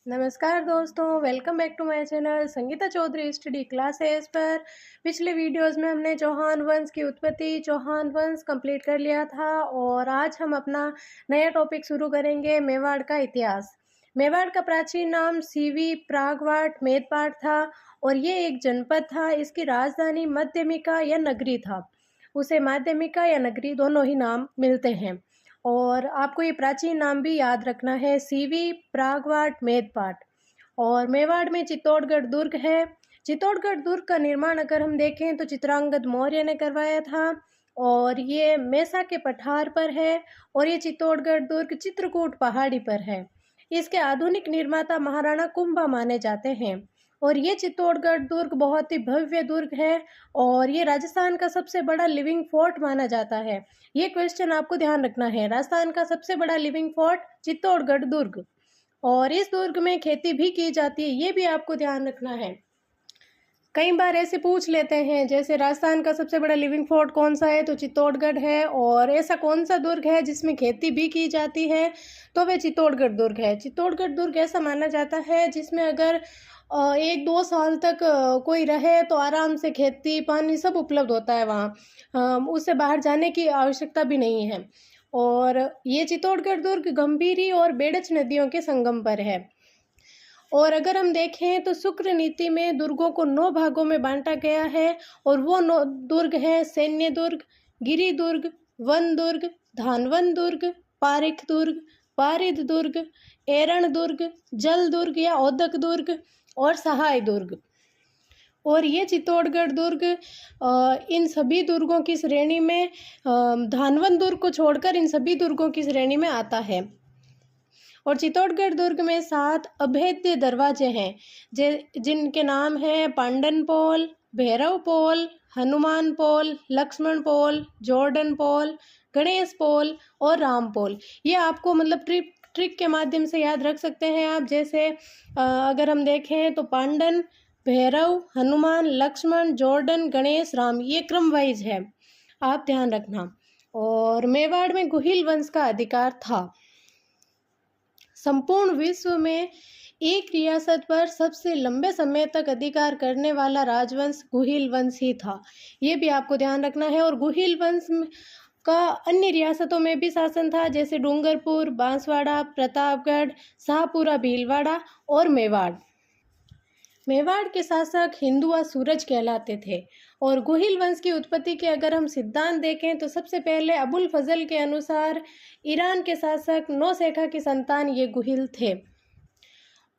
नमस्कार दोस्तों, welcome back to my channel Sangeeta Chaudhary study classes पर। पिछले वीडियोस में हमने चौहान वंश की उत्पत्ति, चौहान वंश कंप्लीट कर लिया था और आज हम अपना नया टॉपिक शुरू करेंगे, मेवाड़ का इतिहास। मेवाड़ का प्राचीन नाम सीवी प्रागवाट मेदपाट था और ये एक जनपद था। इसकी राजधानी माध्यमिका या नगरी था। उसे माध्यमिका या नगरी दोनों ही नाम मिलते हैं और आपको ये प्राचीन नाम भी याद रखना है, सीवी प्रागवाट मेदपाट। और मेवाड़ में चित्तौड़गढ़ दुर्ग है। चित्तौड़गढ़ दुर्ग का निर्माण अगर हम देखें तो चित्रांगद मौर्य ने करवाया था और ये मेसा के पठार पर है और ये चित्तौड़गढ़ दुर्ग चित्रकूट पहाड़ी पर है। इसके आधुनिक निर्माता महाराणा कुंभा माने जाते हैं और ये चित्तौड़गढ़ दुर्ग बहुत ही भव्य दुर्ग है और ये राजस्थान का सबसे बड़ा लिविंग फोर्ट माना जाता है। ये क्वेश्चन आपको ध्यान रखना है, राजस्थान का सबसे बड़ा लिविंग फोर्ट चित्तौड़गढ़ दुर्ग। और इस दुर्ग में खेती भी की जाती है, ये भी आपको ध्यान रखना है। कई बार ऐसे पूछ लेते हैं जैसे राजस्थान का सबसे बड़ा लिविंग फोर्ट कौन सा है, तो चित्तौड़गढ़ है। और ऐसा कौन सा दुर्ग है जिसमें खेती भी की जाती है, तो वह चित्तौड़गढ़ दुर्ग है। चित्तौड़गढ़ दुर्ग ऐसा माना जाता है जिसमें अगर 1-2 साल तक कोई रहे तो आराम से खेती पानी सब उपलब्ध होता है वहाँ, उससे बाहर जाने की आवश्यकता भी नहीं है। और ये चित्तौड़गढ़ दुर्ग गंभीरी और बेड़च नदियों के संगम पर है। और अगर हम देखें तो शुक्र नीति में दुर्गों को 9 भागों में बांटा गया है और वो 9 दुर्ग हैं, सैन्य दुर्ग, गिरी दुर्ग, वन दुर्ग, धानवन दुर्ग, पारिक दुर्ग, पारिद दुर्ग, एरण दुर्ग, जल दुर्ग या औदक दुर्ग और सहाय दुर्ग। और ये चित्तौड़गढ़ दुर्ग इन सभी दुर्गों की श्रेणी में, धानवन दुर्ग को छोड़कर इन सभी दुर्गों की श्रेणी में आता है। और चित्तौड़गढ़ दुर्ग में 7 अभेद्य दरवाजे हैं जिनके नाम हैं पांडन पोल, भैरव पोल, हनुमान पोल, लक्ष्मण पोल, जॉर्डन पोल, गणेश पोल और राम पोल। ये आपको मतलब ट्रिक के माध्यम से याद रख सकते हैं आप। जैसे अगर हम देखें तो पांडन, भैरव, हनुमान, लक्ष्मण, जॉर्डन, गणेश, राम, ये क्रम वाइज है, आप ध्यान रखना। और मेवाड़ में गुहिल वंश का अधिकार था। संपूर्ण विश्व में एक रियासत पर सबसे लंबे समय तक अधिकार करने वाला राजवंश गुहिल वंश ही था, ये भी आपको ध्यान रखना है। और गुहिल वंश का अन्य रियासतों में भी शासन था, जैसे डूंगरपुर, बांसवाड़ा, प्रतापगढ़, शाहपुरा, भीलवाड़ा और मेवाड़। मेवाड़ के शासक हिंदुआ सूरज कहलाते थे। और गुहिल वंश की उत्पत्ति के अगर हम सिद्धांत देखें तो सबसे पहले अबुल फजल के अनुसार ईरान के शासक नौशेखा की संतान ये गुहिल थे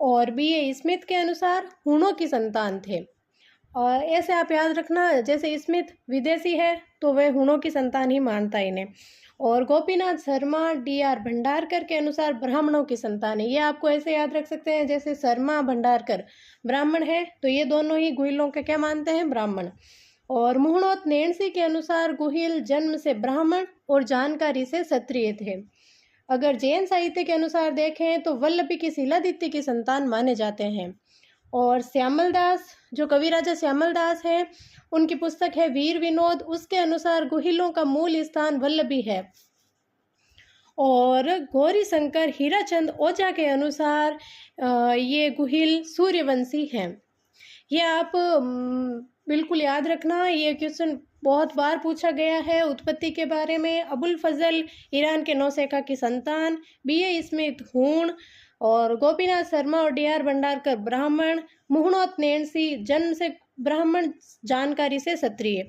और B.A. स्मिथ के अनुसार हूणों की संतान थे। और ऐसे आप याद रखना, जैसे स्मिथ विदेशी है तो वह हूणों की संतान ही मानता इन्हें। और गोपीनाथ शर्मा D.R. भंडारकर के अनुसार ब्राह्मणों की संतान है, ये आपको ऐसे याद रख सकते हैं। जैसे शर्मा भंडारकर ब्राह्मण है तो ये दोनों ही गुहिलों के क्या मानते हैं, ब्राह्मण। और मुहणोत नैणसी के अनुसार गुहिल जन्म से ब्राह्मण और जानकारी से क्षत्रिय थे। अगर जैन साहित्य के अनुसार देखें तो वल्लभी की शिलादित्य की संतान माने जाते हैं। और श्यामल दास, जो कवि राजा श्यामल दास है, उनकी पुस्तक है वीर विनोद, उसके अनुसार गुहिलों का मूल स्थान वल्लभी है। और गौरी शंकर हीराचंद ओझा के अनुसार ये गुहिल सूर्यवंशी हैं। ये आप बिल्कुल याद रखना, ये क्वेश्चन बहुत बार पूछा गया है उत्पत्ति के बारे में। अबुल फजल ईरान के नौशेखा की संतान, B.A. स्मिथ हूण और गोपीनाथ शर्मा और D.R. भंडारकर ब्राह्मण, मुहणोत नैणसी जन्म से ब्राह्मण, जानकारी से क्षत्रिय।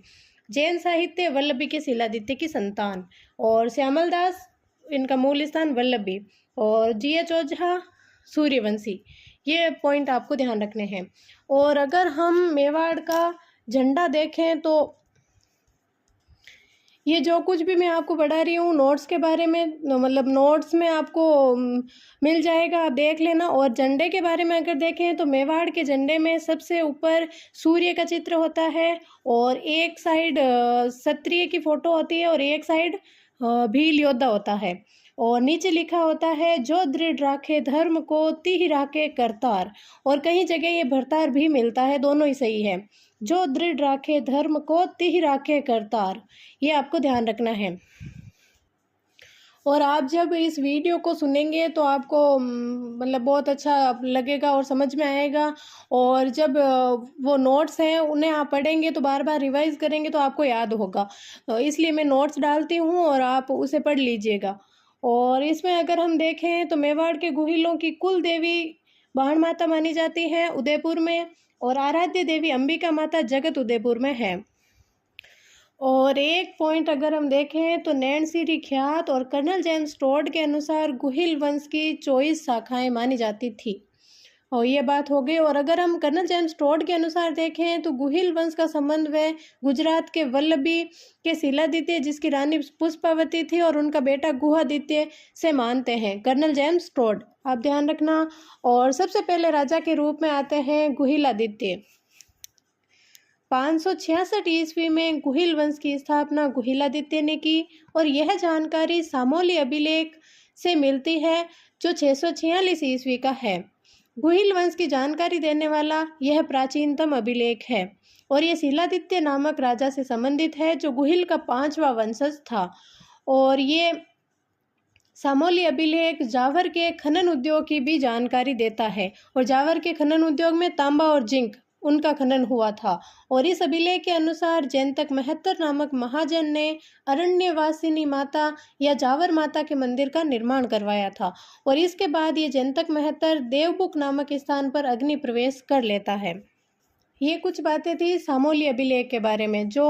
जैन साहित्य वल्लभी के शिलादित्य की संतान और श्यामल दास, इनका मूल स्थान वल्लभी। और G.H. ओझा सूर्यवंशी। ये पॉइंट आपको ध्यान रखने हैं। और अगर हम मेवाड़ का झंडा देखें तो ये जो कुछ भी मैं आपको पढ़ा रही हूँ नोट्स के बारे में, मतलब नोट्स में आपको मिल जाएगा, आप देख लेना। और झंडे के बारे में अगर देखें तो मेवाड़ के झंडे में सबसे ऊपर सूर्य का चित्र होता है और एक साइड क्षत्रिय की फोटो होती है और एक साइड भील योद्धा होता है। और नीचे लिखा होता है जो दृढ़ राखे धर्म को तिह राखे करतार। और कहीं जगह ये भरतार भी मिलता है, दोनों ही सही है। जो दृढ़ राखे धर्म को तिह राखे करतार, ये आपको ध्यान रखना है। और आप जब इस वीडियो को सुनेंगे तो आपको मतलब बहुत अच्छा लगेगा और समझ में आएगा। और जब वो नोट्स हैं उन्हें आप पढ़ेंगे तो बार बार रिवाइज करेंगे तो आपको याद होगा। इसलिए मैं नोट्स डालती हूँ और आप उसे पढ़ लीजिएगा। और इसमें अगर हम देखें तो मेवाड़ के गुहिलों की कुल देवी बाण माता मानी जाती है उदयपुर में, और आराध्य देवी अंबिका माता जगत उदयपुर में है। और एक पॉइंट अगर हम देखें तो नैनसिरी ख्यात और कर्नल जेम्स टोड के अनुसार गुहिल वंश की 24 शाखाएं मानी जाती थी। और ये बात हो गई। और अगर हम कर्नल जेम्स टोड के अनुसार देखें तो गुहिल वंश का संबंध वह गुजरात के वल्लभी के शिलादित्य जिसकी रानी पुष्पावती थी और उनका बेटा गुहादित्य से मानते हैं, कर्नल जेम्स टोड, आप ध्यान रखना। और सबसे पहले राजा के रूप में आते हैं गुहिलादित्य। 566 ईस्वी में गुहिल वंश की स्थापना गुहिलादित्य ने की और यह जानकारी सामोली अभिलेख से मिलती है जो 646 ईस्वी का है। गुहिल वंश की जानकारी देने वाला यह प्राचीनतम अभिलेख है और यह शिलादित्य नामक राजा से संबंधित है जो गुहिल का 5वां वंशज था। और ये सामोली अभिलेख जावर के खनन उद्योग की भी जानकारी देता है और जावर के खनन उद्योग में तांबा और जिंक उनका खनन हुआ था। और इस अभिलेख के अनुसार जैंतक महत्तर नामक महाजन ने अरण्यवासिनी माता या जावर माता के मंदिर का निर्माण करवाया था और इसके बाद ये जैंतक महत्तर देवबुक नामक स्थान पर अग्नि प्रवेश कर लेता है। ये कुछ बातें थी सामोली अभिलेख के बारे में जो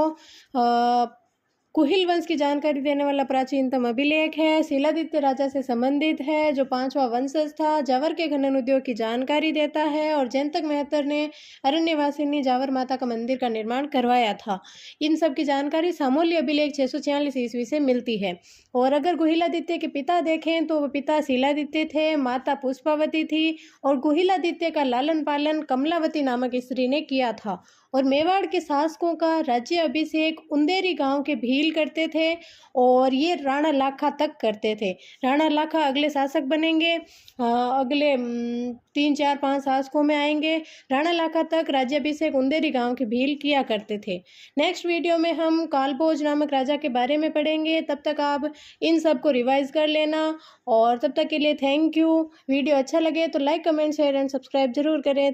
कुहिल वंश की जानकारी देने वाला प्राचीनतम अभिलेख है, शिलादित्य राजा से संबंधित है जो 5वां वंशज था, जावर के खनन उद्योग की जानकारी देता है और जैंतक महत्तर ने अरण्यवासिनी जावर माता का मंदिर का निर्माण करवाया था। इन सब की जानकारी सामोली अभिलेख 646 ईस्वी से मिलती है। और अगर गुहिलादित्य के पिता देखें तो वह पिता शिलादित्य थे, माता पुष्पावती थी और गुहिलादित्य का लालन पालन कमलावती नामक स्त्री ने किया था। और मेवाड़ के शासकों का राज्य अभिषेक उंदेरी गांव के भील करते थे और ये राणा लाखा तक करते थे। राणा लाखा अगले शासक बनेंगे, अगले 3, 4, 5 शासकों में आएंगे। राणा लाखा तक राज्याभिषेक उंदेरी गांव के भील किया करते थे। नेक्स्ट वीडियो में हम कालभोज नामक राजा के बारे में पढ़ेंगे। तब तक आप इन सब को रिवाइज कर लेना और तब तक के लिए थैंक यू। वीडियो अच्छा लगे तो like, comment, share and subscribe जरूर करें।